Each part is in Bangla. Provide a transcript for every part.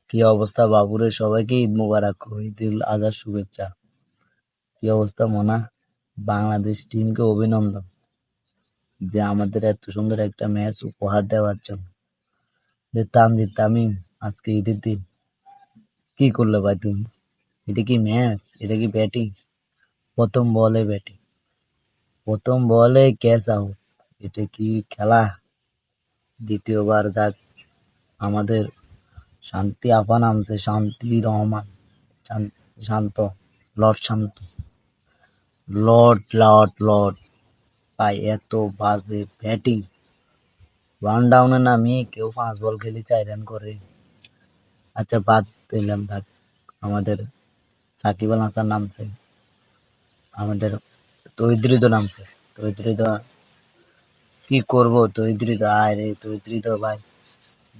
কি অবস্থা বাবুরে? সবাইকে ঈদ মোবারক, ঈদুল আজহার শুভেচ্ছা। কি অবস্থা মোনা? বাংলাদেশ টিমকে অভিনন্দন যে আমাদের এত সুন্দর একটা ম্যাচ উপহার দেওয়ার জন্য। যে তানজিদ তামিম আজকে ঈদের দিন কি করলে ভাই তুমি? এটা কি ম্যাচ? এটা কি ব্যাটিং? প্রথম বলে ক্যাচ আউট। এটা কি খেলা? দ্বিতীয়বার যাক, আমাদের শান্তি আপা নামছে, শান্তি রহমান, শান্ত, লর্ড শান্ত, লর্ড ভাই এত বাজে ব্যাটিং! ওয়ান ডাউনে নামিয়ে কেউ 5 বল খেলে 4 রান করে। আচ্ছা বাদ দিলাম, থাক। আমাদের সাকিব আল হাসান নামছে, আমাদের তৌহিদ নামছে। তৌহিদ কি করবো? তৌহিদ আয় রে, তৌহিদ ভাই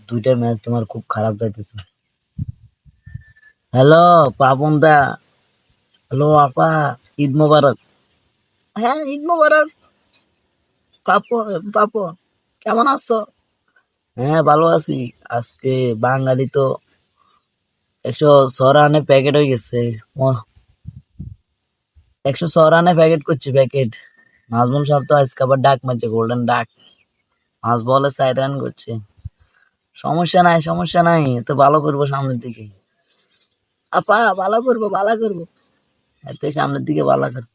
2টা ম্যাচ তোমার খুব খারাপ যাইতেছে। হ্যালো পাপন দা, হ্যালো আপা, ঈদ মোবারক। হ্যাঁ, ঈদ মোবারক পাপন। পাপন কেমন আছো? হ্যাঁ, ভালো আছি। আজকে বাঙালি তো 106 রানে প্যাকেট হয়ে গেছে। 106 রানে প্যাকেট করছে প্যাকেট। নাজমুল সাহেব তো আজকে আবার ডাক মারছে, গোল্ডেন ডাক। 5 বলে 4 রান করছে। সমস্যা নাই, তো ভালো করবো সামনের দিকে। আপা ভালো করবো, এতে সামনের দিকে ভালো করবো।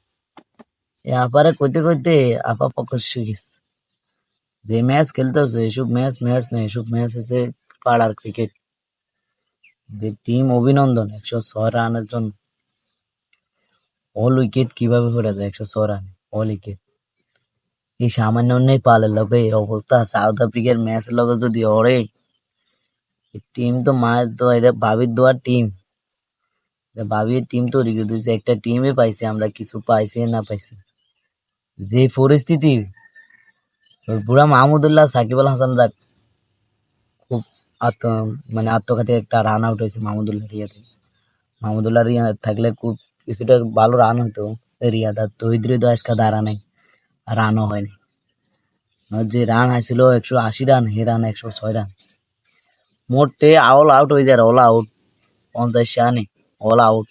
আপারে কইতে কইতে আপা প্রকাশ গেছে। যে ম্যাচ খেলতেছে এসব ম্যাচ নেই, এসব ম্যাচ হচ্ছে পাড়ার ক্রিকেট। যে টিম অভিনন্দন 106 রানের জন্য। অল উইকেট কিভাবে পড়ে যায় 106 রানে? অল উইকেট এই সামান্য নেই পালের লগে এই অবস্থা। সাউথ আফ্রিকার ম্যাচের লগে যদি অড়ে, টিম তো মায়ের দোয়া, এটা ভাবির দোয়ার টিম। ভাবির টিম তৈরি করে দিয়েছে, একটা টিমে পাইছে, আমরা কিছু পাইছি না পাইছি যে পরিস্থিতি। বুড়া মাহমুদুল্লাহ, সাকিব আল হাসান যাক, খুব আত্ম আত্মঘাতী একটা রান আউট হয়েছে মাহমুদুল্লাহ রিয়া থাকলে খুব কিছুটা ভালো রান হতো। রিয়াদা তহিদ আজকে দাঁড়া নাই, রানও হয়নি। যে রান হয়েছিল 180 রান, হে রান 106 রান। মোটে অল আউট হয়ে যায়, অল আউট 50 রানে অল আউট।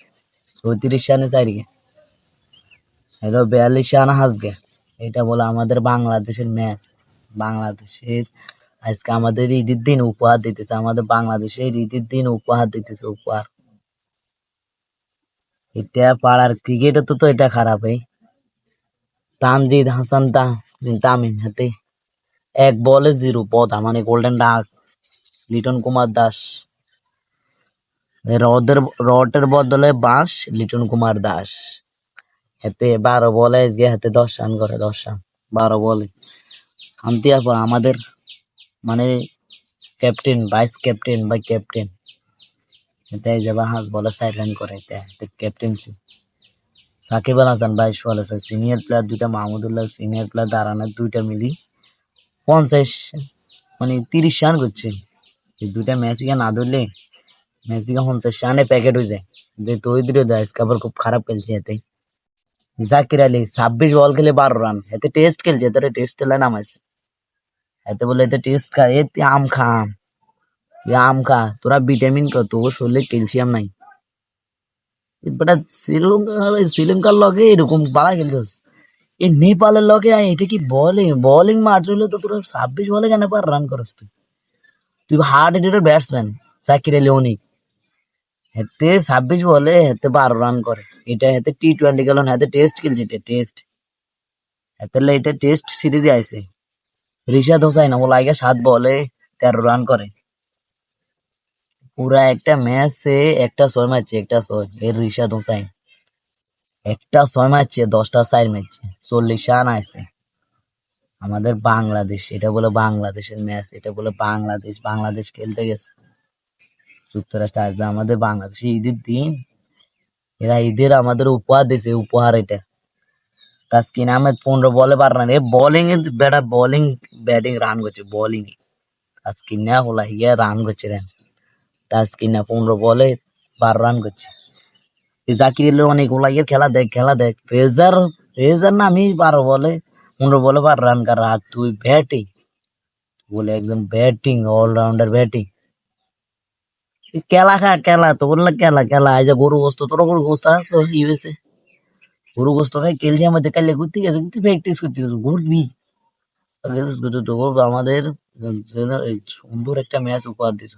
34 রানে 4 উইকেট, এটা 42 রান হাসগে। এটা বলে আমাদের বাংলাদেশের ম্যাচ। বাংলাদেশের আজকে আমাদের ঈদের দিন উপহার দিতেছে, আমাদের বাংলাদেশের ঈদের দিন উপহার দিতেছে, উপহার। এটা পাড়ার ক্রিকেটে তো এটা খারাপ। তানজিদ হাসান তামিম হাতে 1 বলে 0 পদা, গোল্ডেন ডাক। লিটন কুমার দাস, রডের বদলে বাঁশ, লিটন কুমার দাস। হাতে 12 বলে আজকে হাতে 10 রান করে, 10 রান 12 বলে। শান্তি আপা আমাদের মানে ক্যাপ্টেন, ভাইস ক্যাপ্টেন বা ক্যাপ্টেন, এটাই যে 5 বলে 4 রান করে, এটা ক্যাপ্টেন্সি। সাকিব আল হাসান 22 বলে, সিনিয়র প্লেয়ার 2টা, মাহমুদুল্লাহ সিনিয়র প্লেয়ার দাঁড়ানো 2টা মিলি 50 30 রান করছে। এই 2টা ম্যাচ না ধরলে ম্যাচ 50 রানে প্যাকেট হয়ে যায়। যে তৈরি দেয় আজকে খুব খারাপ খেলছে এতে। জাকির আলী 26 বল খেলে 12 রান, এতে টেস্ট খেলছে, এতে টেস্ট খেলা নামাইছে। এতে বলে এতে টেস্ট খা, এতে আম খা, তোরা ভিটামিন খা, তোর শরীরে ক্যালসিয়াম নাই। এবার শ্রীলঙ্কার লগে এরকম বাড়া খেলছিস, এই নেপালের লগে এটা কি বোলিং মারছিল তো তোরা 26 বলে কেন 12 রান করস? তুই hard hitter batsman Zakir Ali অনেক, হেতে 26 বলে হেতে 12 রান করে। এটা হেতে T20 গেল না, হেতে টেস্ট খেলছে, এটা টেস্ট। হেতে এটা টেস্ট সিরিজে আইছে। রিশাদ হোসাইন ও লাগে 7 বলে 13 রান করে। পুরা একটা ম্যাচে একটা 6 মারছে, একটা 6 এর রিশাদ হোসাইন একটা 6 মারছে, 10টা 4 মারছে, 40 রান আছে। আমাদের বাংলাদেশ, এটা বলে বাংলাদেশের ম্যাচ, এটা বলে বাংলাদেশ খেলতে গেছে যুক্তরাষ্ট্র। আসবে আমাদের বাংলাদেশে ঈদের দিন, এরা ঈদের আমাদের উপহার দিছে, উপহার এটা। তাসকিন আহমেদ 15 বলে 12 রান, এ বোলিং এ বেটা, বোলিং ব্যাটিং রান করছে, বোলিং এ তাসকিন না হলা গিয়া রান করছে। তাসকিন না 15 বলে 12 রান করছে। জাকির আলী অনেক ওলা গিয়ে খেলা দেখ ফেজার না, আমি 15 বলে 12 রান কর। আর তুই ব্যাটিং বলে একদম ব্যাটিং অলরাউন্ডার ব্যাটিং। কেলা খা কেলা তো বললে কেলা কেলা এই যে গরু গোস্ত তোরা গরু গোস্ত আসছো ইউএসএ গরু গোস্ত খাই ক্যালসিয়াম মধ্যে কাইলে ঘুরতে গেছো কিন্তু প্র্যাকটিস করতে গেছো ঘুরবি তো আমাদের এই সুন্দর একটা ম্যাচ উপহার দিছ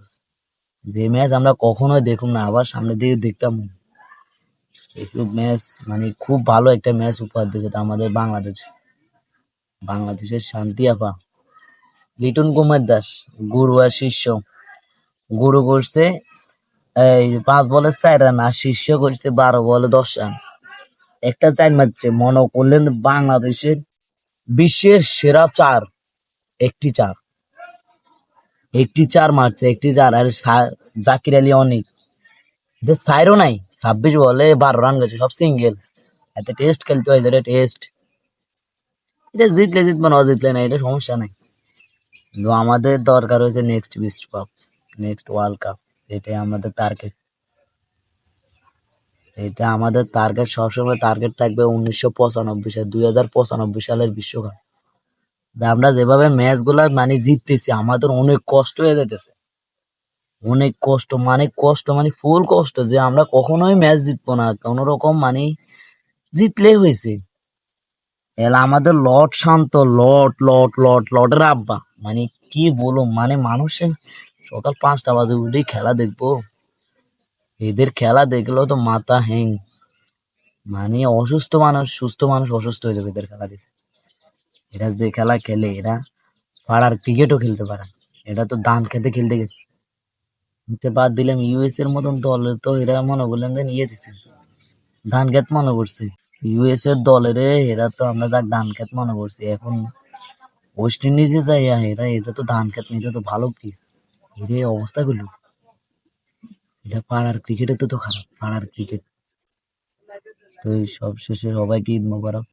যে ম্যাচ আমরা কখনোই দেখুম না আবার সামনে দিয়ে দেখতাম এইসব ম্যাচ মানে খুব ভালো একটা ম্যাচ উপহার দিয়েছে এটা আমাদের বাংলাদেশের শান্তি আপা লিটন কুমার দাস গুরু আর শিষ্য গুরু করছে এই 5 বলে 4 রান আর শিষ্য করছে 12 বলে 10 রান একটা চার মারছে মনে করলেন বাংলাদেশের বিশ্বের সেরা চার একটি চার একটি চার মারছে একটি চার আর জাকির আলী অনেক এদের সাইরও নাই 26 বলে 12 রান গেছে সব সিঙ্গেল এত টেস্ট খেলতে হয় এটা টেস্ট এটা জিতলে জিতবে না জিতলে না এটা সমস্যা নাই কিন্তু আমাদের দরকার হয়েছে নেক্সট বিশ্বকাপ নেক্সট ওয়ার্ল্ড কাপ এটাই আমাদের টার্গেট এটা আমাদের টার্গেট সবসময় টার্গেট থাকবে 1995 সাল 2095 সালের বিশ্বকাপ আমরা যেভাবে ম্যাচ গুলা মানে জিততেছি আমাদের অনেক কষ্ট হয়ে যেতেছে অনেক কষ্ট মানে ফুল কষ্ট যে আমরা কখনোই ম্যাচ জিতবো না কোন রকম মানে জিতলেই হয়েছে এলা আমাদের লট শান্ত লটের আব্বা মানে কি বলবো মানে মানুষের সকাল 5টা বাজে উঠেই খেলা দেখবো এদের খেলা দেখলেও তো মাথা হ্যাং মানে অসুস্থ মানুষ সুস্থ মানুষ অসুস্থ হয়ে যাবে এদের খেলা দেখে এরা যে খেলা খেলে এরা পাড়ার ক্রিকেটও খেলতে পারে এটা তো ধান খেতে খেলতে গেছে বাদ দিলাম ইউএস এর মতন দল তো এরা মনে করলেন যে নিয়ে দিছে ধান খেত মনে করছে ইউএস এর দলের এরা তো আমরা যাক ধান খেত মনে করছি এখন ওয়েস্ট ইন্ডিজে যাই এটা তো ধান খেত না এটা তো ভালো পিচ এর এই অবস্থা গুলো এটা পাড়ার ক্রিকেটে তো খারাপ পাড়ার ক্রিকেট তো সব শেষে সবাইকে ঈদ মোবারক